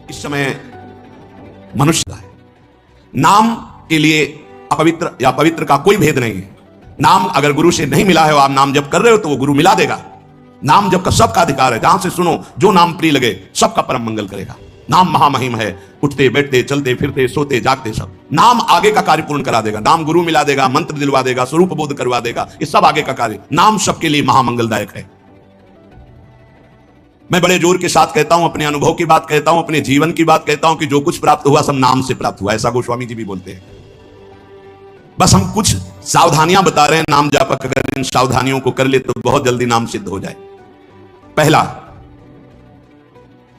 इस समय मनुष्य है। नाम के लिए अपवित्र या पवित्र का कोई भेद नहीं है। नाम अगर गुरु से नहीं मिला है और आप नाम जप कर रहे हो तो वो गुरु मिला देगा। नाम जप का सबका अधिकार है। जहां से सुनो, जो नाम प्रिय लगे, सबका परम मंगल करेगा। नाम महामहिम है। उठते बैठते चलते फिरते सोते जागते सब नाम आगे का कार्य पूर्ण करा देगा। नाम गुरु मिला देगा, मंत्र दिलवा देगा, स्वरूप बोध करवा देगा। ये सब आगे का कार्य। नाम सबके लिए महामंगलदायक है। मैं बड़े जोर के साथ कहता हूं, अपने अनुभव की बात कहता हूं, अपने जीवन की बात कहता हूं कि जो कुछ प्राप्त हुआ सब नाम से प्राप्त हुआ। ऐसा गोस्वामी जी भी बोलते हैं। बस हम कुछ सावधानियां बता रहे हैं। नाम जापक अगर इन सावधानियों को कर ले तो बहुत जल्दी नाम सिद्ध हो जाए। पहला,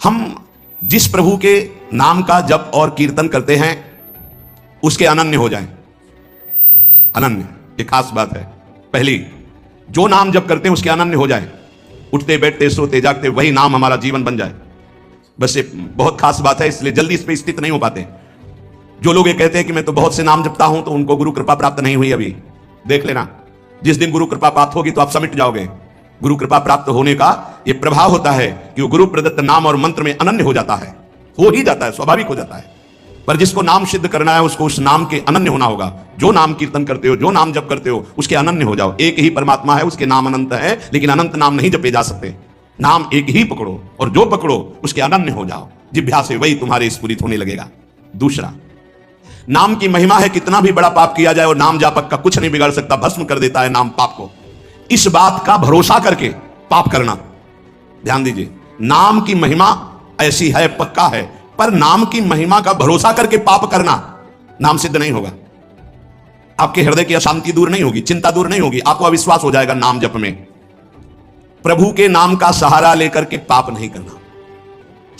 हम जिस प्रभु के नाम का जप और कीर्तन करते हैं उसके अनन्य हो जाएं। अनन्य एक खास बात है। पहली, जो नाम जप करते हैं उसके अनन्य हो जाए। उठते बैठते सोते जागते वही नाम हमारा जीवन बन जाए। बस ये बहुत खास बात है, इसलिए जल्दी इस पर स्थित नहीं हो पाते। जो लोग ये कहते हैं कि मैं तो बहुत से नाम जपता हूं, तो उनको गुरु कृपा प्राप्त नहीं हुई। अभी देख लेना, जिस दिन गुरु कृपा प्राप्त होगी तो आप समिट जाओगे। गुरु कृपा प्राप्त होने का यह प्रभाव होता है कि वो गुरु प्रदत्त नाम और मंत्र में अनन्य हो जाता है। हो ही जाता है, स्वाभाविक हो जाता है। पर जिसको नाम सिद्ध करना है उसको उस नाम के अनन्य होना होगा। जो नाम कीर्तन करते हो, जो नाम जप करते हो, उसके अनन्य हो जाओ। एक ही परमात्मा है, उसके नाम अनंत है, लेकिन अनंत नाम नहीं जपे जा सकते। नाम एक ही पकड़ो और जो पकड़ो उसके अनन्य हो जाओ। जिभ्या से वही तुम्हारे स्फुरित होने लगेगा। दूसरा, नाम की महिमा है। कितना भी बड़ा पाप किया जाए और नाम जापक का कुछ नहीं बिगाड़ सकता, भस्म कर देता है नाम पाप को। इस बात का भरोसा करके पाप करना, ध्यान दीजिए, नाम की महिमा ऐसी है, पक्का है, पर नाम की महिमा का भरोसा करके पाप करना नाम सिद्ध नहीं होगा। आपके हृदय की अशांति दूर नहीं होगी, चिंता दूर नहीं होगी, आपको अविश्वास हो जाएगा नाम जप में। प्रभु के नाम का सहारा लेकर के पाप नहीं करना।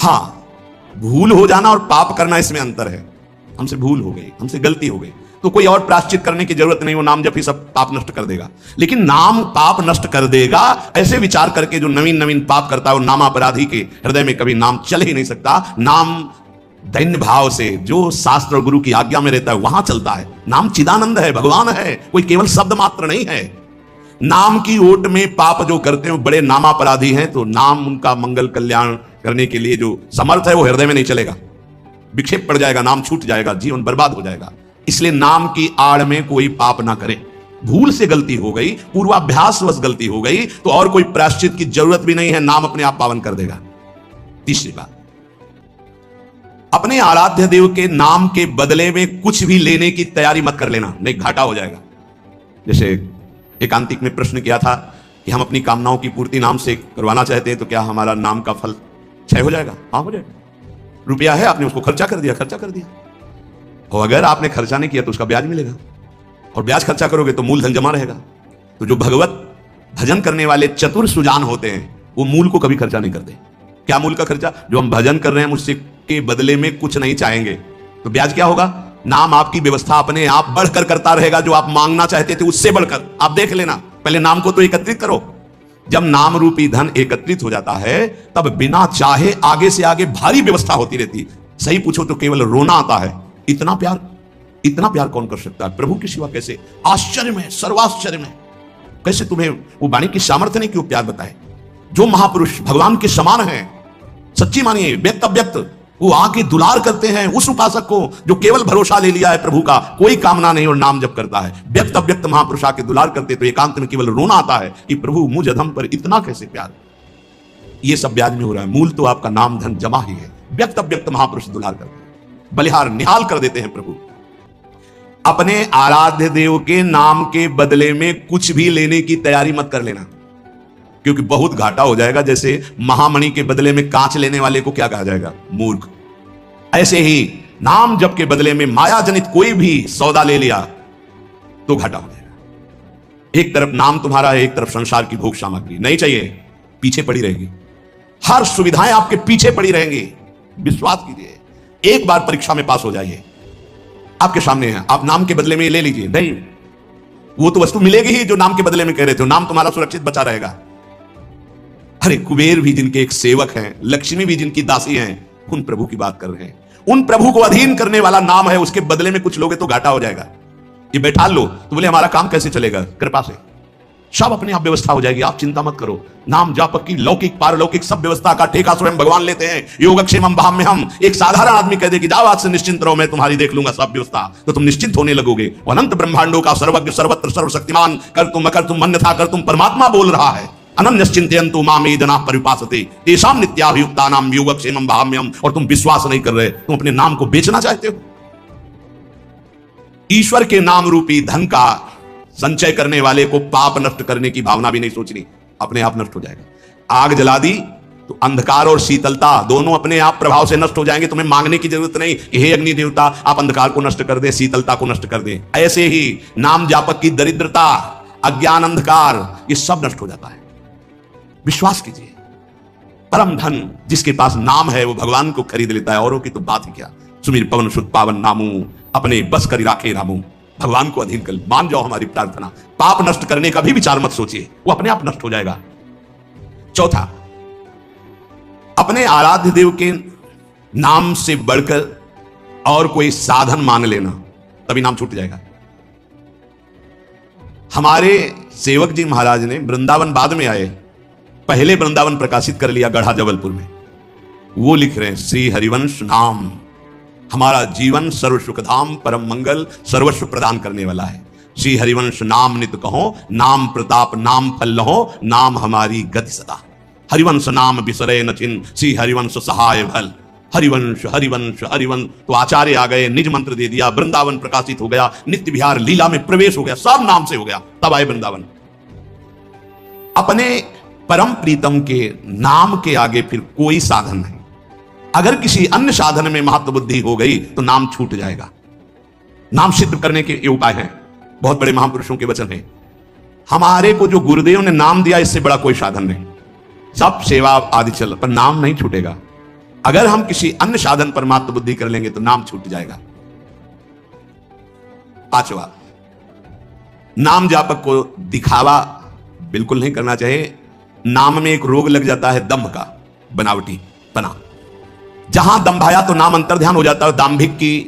हां, भूल हो जाना और पाप करना, इसमें अंतर है। हमसे भूल हो गई, हमसे गलती हो गई, तो कोई और प्रायश्चित करने की जरूरत नहीं। वो नाम जप ही सब पाप नष्ट कर देगा। लेकिन नाम पाप नष्ट कर देगा ऐसे विचार करके जो नवीन नवीन पाप करता है, वो नाम अपराधी के हृदय में कभी नाम चल ही नहीं सकता। नाम दैन्य भाव से जो शास्त्र और गुरु की आज्ञा में रहता है वहां चलता है। नाम चिदानंद है, भगवान है, कोई केवल शब्द मात्र नहीं है। नाम की ओट में पाप जो करते हैं बड़े नामापराधी हैं। तो नाम उनका मंगल कल्याण करने के लिए जो समर्थ है वो हृदय में नहीं चलेगा। विक्षेप पड़ जाएगा, नाम छूट जाएगा, जीवन बर्बाद हो जाएगा। इसलिए नाम की आड़ में कोई पाप ना करे। भूल से गलती हो गई, पूर्वाभ्यासवश गलती हो गई, तो और कोई प्रायश्चित की जरूरत भी नहीं है। नाम अपने आप पावन कर देगा। तीसरी बात, अपने आराध्य देव के नाम के बदले में कुछ भी लेने की तैयारी मत कर लेना, नहीं घाटा हो जाएगा। जैसे एकांतिक में प्रश्न किया था कि हम अपनी कामनाओं की पूर्ति नाम से करवाना चाहते हैं, तो क्या हमारा नाम का फल क्षय हो जाएगा? हाँ, हो जाएगा। रुपया है, आपने उसको खर्चा कर दिया। और अगर आपने खर्चा नहीं किया तो उसका ब्याज मिलेगा, और ब्याज खर्चा करोगे तो मूलधन जमा रहेगा। तो जो भगवत भजन करने वाले चतुर सुजान होते हैं वो मूल को कभी खर्चा नहीं करते। क्या मूल का खर्चा? जो हम भजन कर रहे हैं उससे के बदले में कुछ नहीं चाहेंगे, तो ब्याज क्या होगा? नाम आपकी व्यवस्था अपने आप बढ़कर करता रहेगा। जो आप मांगना चाहते थे उससे बढ़कर। आप देख लेना, पहले नाम को तो एकत्रित करो। जब नाम रूपी धन एकत्रित हो जाता है तब बिना चाहे आगे से आगे भारी व्यवस्था होती रहती। सही पूछो तो केवल रोना आता है। इतना प्यार कौन कर सकता है प्रभु के सिवा? कैसे? आश्चर्य में, सर्वाश्चर्य में। कैसे तुम्हें वो वाणी की सामर्थ्य नहीं कि वो प्यार बताए? जो महापुरुष भगवान के समान है, सच्ची मानिए, व्यक्त अव्यक्त, वो आके दुलार करते हैं उस उपासक को जो केवल भरोसा ले लिया है प्रभु का, कोई कामना नहीं और नाम जप करता है। व्यक्त अव्यक्त महापुरुष आके दुलार करते तो एकांत में केवल रोना आता है कि प्रभु मुझ अधम पर इतना कैसे प्यार। ये सब ब्याज में हो रहा है। मूल तो आपका नाम धन जमा ही है। व्यक्त अव्यक्त महापुरुष दुलार करते हैं, बलिहार निहाल कर देते हैं प्रभु। अपने आराध्य देव के नाम के बदले में कुछ भी लेने की तैयारी मत कर लेना, क्योंकि बहुत घाटा हो जाएगा। जैसे महामणि के बदले में कांच लेने वाले को क्या कहा जाएगा? मूर्ख। ऐसे ही नाम जप के बदले में माया जनित कोई भी सौदा ले लिया तो घाटा हो जाएगा। एक तरफ नाम तुम्हारा है, एक तरफ संसार की भोग सामग्री नहीं चाहिए, पीछे पड़ी रहेगी। हर सुविधाएं आपके पीछे पड़ी रहेंगी। विश्वास कीजिए, एक बार परीक्षा में पास हो जाइए, आपके सामने है, आप नाम के बदले में ले लीजिए। नहीं, वो तो वस्तु मिलेगी ही जो नाम के बदले में कह रहे थे। नाम तुम्हारा सुरक्षित बचा रहेगा। अरे कुबेर भी जिनके एक सेवक हैं, लक्ष्मी भी जिनकी दासी हैं, उन प्रभु की बात कर रहे हैं। उन प्रभु को अधीन करने वाला नाम है, उसके बदले में कुछ लोगे तो घाटा हो जाएगा। ये बैठा लो तो बोले हमारा काम कैसे चलेगा? कृपा से। सब अपने आप व्यवस्था हो जाएगी, आप चिंता मत करो। नाम जापक की लौकिक पारलौकिक सब व्यवस्था का ठेका स्वयं भगवान लेते हैं। योगक्षेमम वहाम्यहम्। एक साधारण आदमी कह दे कि जाओ आज से निश्चिंत रहो, मैं तुम्हारी देख लूंगा सब व्यवस्था, तो तुम निश्चिंत होने लगोगे। अनंत ब्रह्मांडों का सर्वज्ञ सर्वत्र सर्वशक्तिमान कर्तुम अकर्तुम अन्यथा कर्तुम परमात्मा बोल रहा है। अनन्यश्चिन्तयन्तु माम ये जनाः परिपासते तेषां नित्याभियुक्तानां योगक्षेमम वहाम्यहम्। और तुम विश्वास नहीं कर रहे, तुम अपने नाम को बेचना चाहते हो। ईश्वर के नाम रूपी धन का संचय करने वाले को पाप नष्ट करने की भावना भी नहीं सोचनी, अपने आप नष्ट हो जाएगा। आग जला दी तो अंधकार और शीतलता दोनों अपने आप प्रभाव से नष्ट हो जाएंगे। तुम्हें मांगने की जरूरत नहीं कि हे अग्नि देवता आप अंधकार को नष्ट कर दे, शीतलता को नष्ट कर दे। ऐसे ही नाम जापक की दरिद्रता, अज्ञान, अंधकार, ये सब नष्ट हो जाता है। विश्वास कीजिए, परम धन जिसके पास नाम है वो भगवान को खरीद लेता है, औरों की तो बात ही क्या। सुमीर पवन सुत पावन नामू अपने बस करी राखे रामू। भगवान को अधीन कर मान जाओ हमारी प्रार्थना। पाप नष्ट करने का भी विचार मत सोचिए, वो अपने आप नष्ट हो जाएगा। चौथा, अपने आराध्य देव के नाम से बढ़कर और कोई साधन मान लेना, तभी नाम छूट जाएगा। हमारे सेवक जी महाराज ने वृंदावन बाद में आए, पहले वृंदावन प्रकाशित कर लिया गढ़ा जबलपुर में। वो लिख रहे हैं श्री हरिवंश नाम हमारा जीवन सर्व सुखधाम परम मंगल सर्वस्व प्रदान करने वाला है। श्री हरिवंश नाम नित कहो, नाम प्रताप नाम फल लहो, नाम हमारी गति सदा। हरिवंश नाम बिसरे न छिन, श्री हरिवंश सहाय भल। हरिवंश हरिवंश हरिवंश। तो आचार्य आ गए, निज मंत्र दे दिया, वृंदावन प्रकाशित हो गया, नित्य विहार लीला में प्रवेश हो गया, सब नाम से हो गया, तब आए वृंदावन। अपने परम प्रीतम के नाम के आगे फिर कोई साधन नहीं। अगर किसी अन्य साधन में महत्व बुद्धि हो गई तो नाम छूट जाएगा। नाम सिद्ध करने के ये उपाय हैं, बहुत बड़े महापुरुषों के वचन हैं। हमारे को जो गुरुदेव ने नाम दिया, इससे बड़ा कोई साधन नहीं। सब सेवा आदि चल, पर नाम नहीं छूटेगा। अगर हम किसी अन्य साधन पर महत्व बुद्धि कर लेंगे तो नाम छूट जाएगा। पांचवा, नाम जापक को दिखावा बिल्कुल नहीं करना चाहिए। नाम में एक रोग लग जाता है दंभ का, बनावटी पना। जहां दंभ आया तो नाम अंतर्ध्यान हो जाता है, दाम्भिक की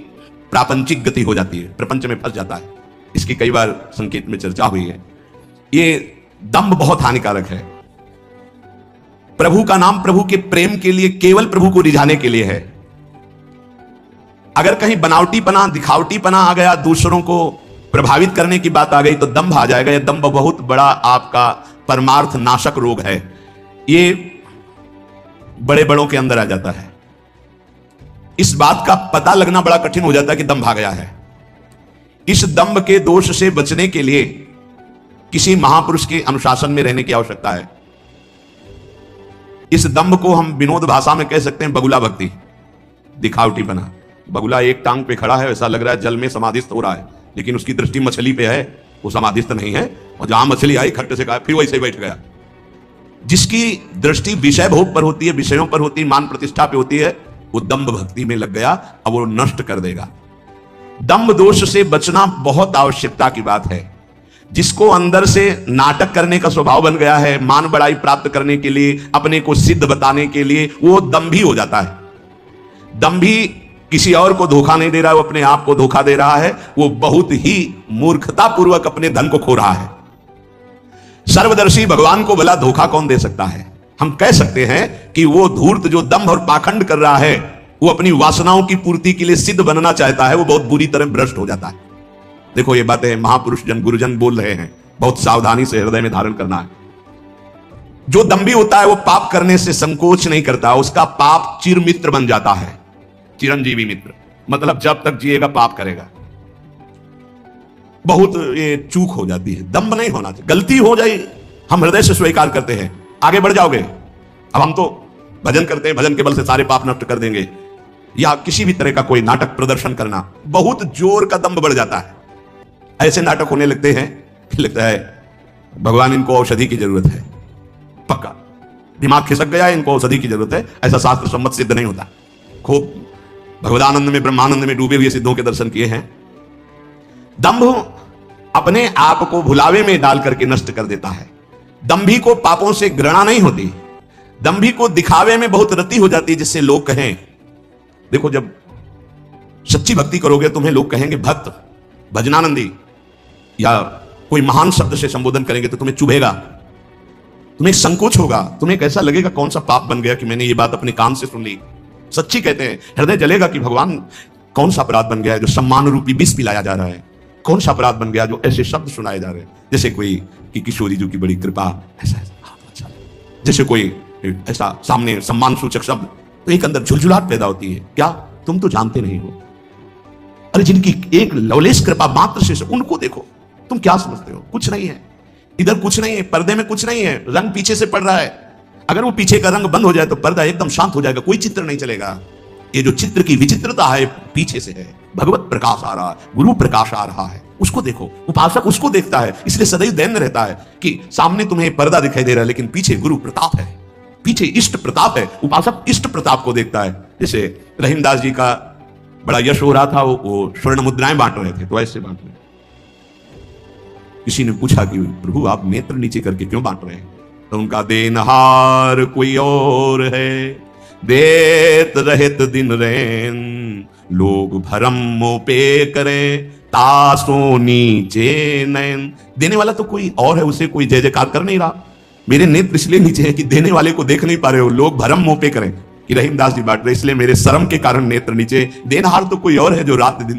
प्रापंचिक गति हो जाती है, प्रपंच में फंस जाता है। इसकी कई बार संकेत में चर्चा हुई है। ये दंभ बहुत हानिकारक है। प्रभु का नाम प्रभु के प्रेम के लिए, केवल प्रभु को रिझाने के लिए है। अगर कहीं बनावटी पना, दिखावटी पना आ गया, दूसरों को प्रभावित करने की बात आ गई तो दंभ आ जाएगा। यह दंभ बहुत बड़ा आपका परमार्थ नाशक रोग है। ये बड़े बड़ों के अंदर आ जाता है। इस बात का पता लगना बड़ा कठिन हो जाता है कि दंभ आ गया है। इस दंभ के दोष से बचने के लिए किसी महापुरुष के अनुशासन में रहने की आवश्यकता है। इस दंभ को हम विनोद भाषा में कह सकते हैं बगुला भक्ति, दिखावटी बना। बगुला एक टांग पे खड़ा है, ऐसा लग रहा है जल में समाधिस्थ हो रहा है, लेकिन उसकी दृष्टि मछली पे है, वो समाधिस्थ नहीं है। और जहां मछली आई खट्टे से कहा, फिर वैसे ही बैठ गया। जिसकी दृष्टि विषय भोग पर होती है, विषयों पर होती है, मान प्रतिष्ठा पे होती है, वो दंभ भक्ति में लग गया, अब वो नष्ट कर देगा। दंभ दोष से बचना बहुत आवश्यकता की बात है। जिसको अंदर से नाटक करने का स्वभाव बन गया है, मान बड़ाई प्राप्त करने के लिए, अपने को सिद्ध बताने के लिए, वो दंभी हो जाता है। दंभी किसी और को धोखा नहीं दे रहा है, वो अपने आप को धोखा दे रहा है। वो बहुत ही मूर्खता पूर्वक अपने धन को खो रहा है। सर्वदर्शी भगवान को भला धोखा कौन दे सकता है? हम कह सकते हैं कि वो धूर्त जो दंभ और पाखंड कर रहा है, वो अपनी वासनाओं की पूर्ति के लिए सिद्ध बनना चाहता है, वो बहुत बुरी तरह भ्रष्ट हो जाता है। देखो ये बातें महापुरुष जन गुरुजन बोल रहे हैं, बहुत सावधानी से हृदय में धारण करना है। जो दंभी होता है वो पाप करने से संकोच नहीं करता, उसका पाप चिर मित्र बन जाता है, चिरंजीवी मित्र। मतलब जब तक जिएगा पाप करेगा। बहुत ये चूक हो जाती है, दंभ नहीं होना चाहिए। गलती हो जाए हम हृदय से स्वीकार करते हैं, आगे बढ़ जाओगे। अब हम तो भजन करते हैं, भजन के बल से सारे पाप नष्ट कर देंगे, या किसी भी तरह का कोई नाटक प्रदर्शन करना, बहुत जोर का दंभ बढ़ जाता है। ऐसे नाटक होने लगते हैं कि लगता है भगवान इनको औषधि की जरूरत है। पक्का दिमाग खिसक गया है, इनको औषधि की जरूरत है। ऐसा शास्त्र सम्मत सिद्ध नहीं होता। खूब भगवदानंद में, ब्रह्मानंद में डूबे हुए सिद्धों के दर्शन किए हैं। दंभ अपने आप को भुलावे में डाल करके नष्ट कर देता है। दंभी को पापों से घृणा नहीं होती, दंभी को दिखावे में बहुत रति हो जाती है, जिससे लोग कहें, देखो जब सच्ची भक्ति करोगे तुम्हें लोग कहेंगे भक्त, भजनानंदी या कोई महान शब्द से संबोधन करेंगे तो तुम्हें चुभेगा, तुम्हें संकोच होगा, तुम्हें कैसा लगेगा कौन सा पाप बन गया कि मैंने ये बात अपने कान से सुन ली। सच्ची कहते हैं, हृदय जलेगा कि भगवान कौन सा अपराध बन गया है जो सम्मान रूपी विष पिलाया जा रहा है, कौन सा अपराध बन गया जो ऐसे शब्द सुनाए जा रहे हैं, जैसे कोई कि किशोरी जी की बड़ी कृपा, ऐसा अच्छा, जैसे कोई ऐसा सामने सम्मान सूचक शब्द, तो एक अंदर झुलझुलाहट पैदा होती है। क्या तुम तो जानते नहीं हो? अरे जिनकी एक लवलेश कृपा मात्र से उनको देखो, तुम क्या समझते हो? कुछ नहीं है, इधर कुछ नहीं है, पर्दे में कुछ नहीं है, रंग पीछे से पड़ रहा है। अगर वो पीछे का रंग बंद हो जाए तो पर्दा एकदम शांत हो जाएगा, कोई चित्र नहीं चलेगा। ये जो चित्र की विचित्रता है पीछे से है, भगवत प्रकाश आ रहा है, गुरु प्रकाश आ रहा है, उसको देखो। उपासक उसको देखता है, इसलिए सदैव दैन्य रहता है कि सामने तुम्हें पर्दा दिखाई दे रहा है लेकिन पीछे गुरु प्रताप है, पीछे इष्ट प्रताप है। उपासक इष्ट प्रताप को देखता है। जैसे रहीमदास जी का बड़ा यश हो रहा था, वो स्वर्ण मुद्राएं बांट रहे थे, तो ऐसे बांट रहे। किसी ने पूछा कि प्रभु आप नेत्र नीचे करके क्यों बांट रहे हैं? तो उनका देनहार कोई और है, देत रहत दिन रैन, लोग भरम मोह पे करें तासो नीचे नैन। देने वाला तो कोई और है, उसे कोई जय जयकार कर नहीं रहा। मेरे नेत्र इसलिए नीचे है कि देने वाले को देख नहीं पा रहे हो, लोग भरम मोह पे करें कि रहीमदास जी बांट रहे, इसलिए मेरे शर्म के कारण नेत्र नीचे। देनहार तो कोई और है जो रात दिन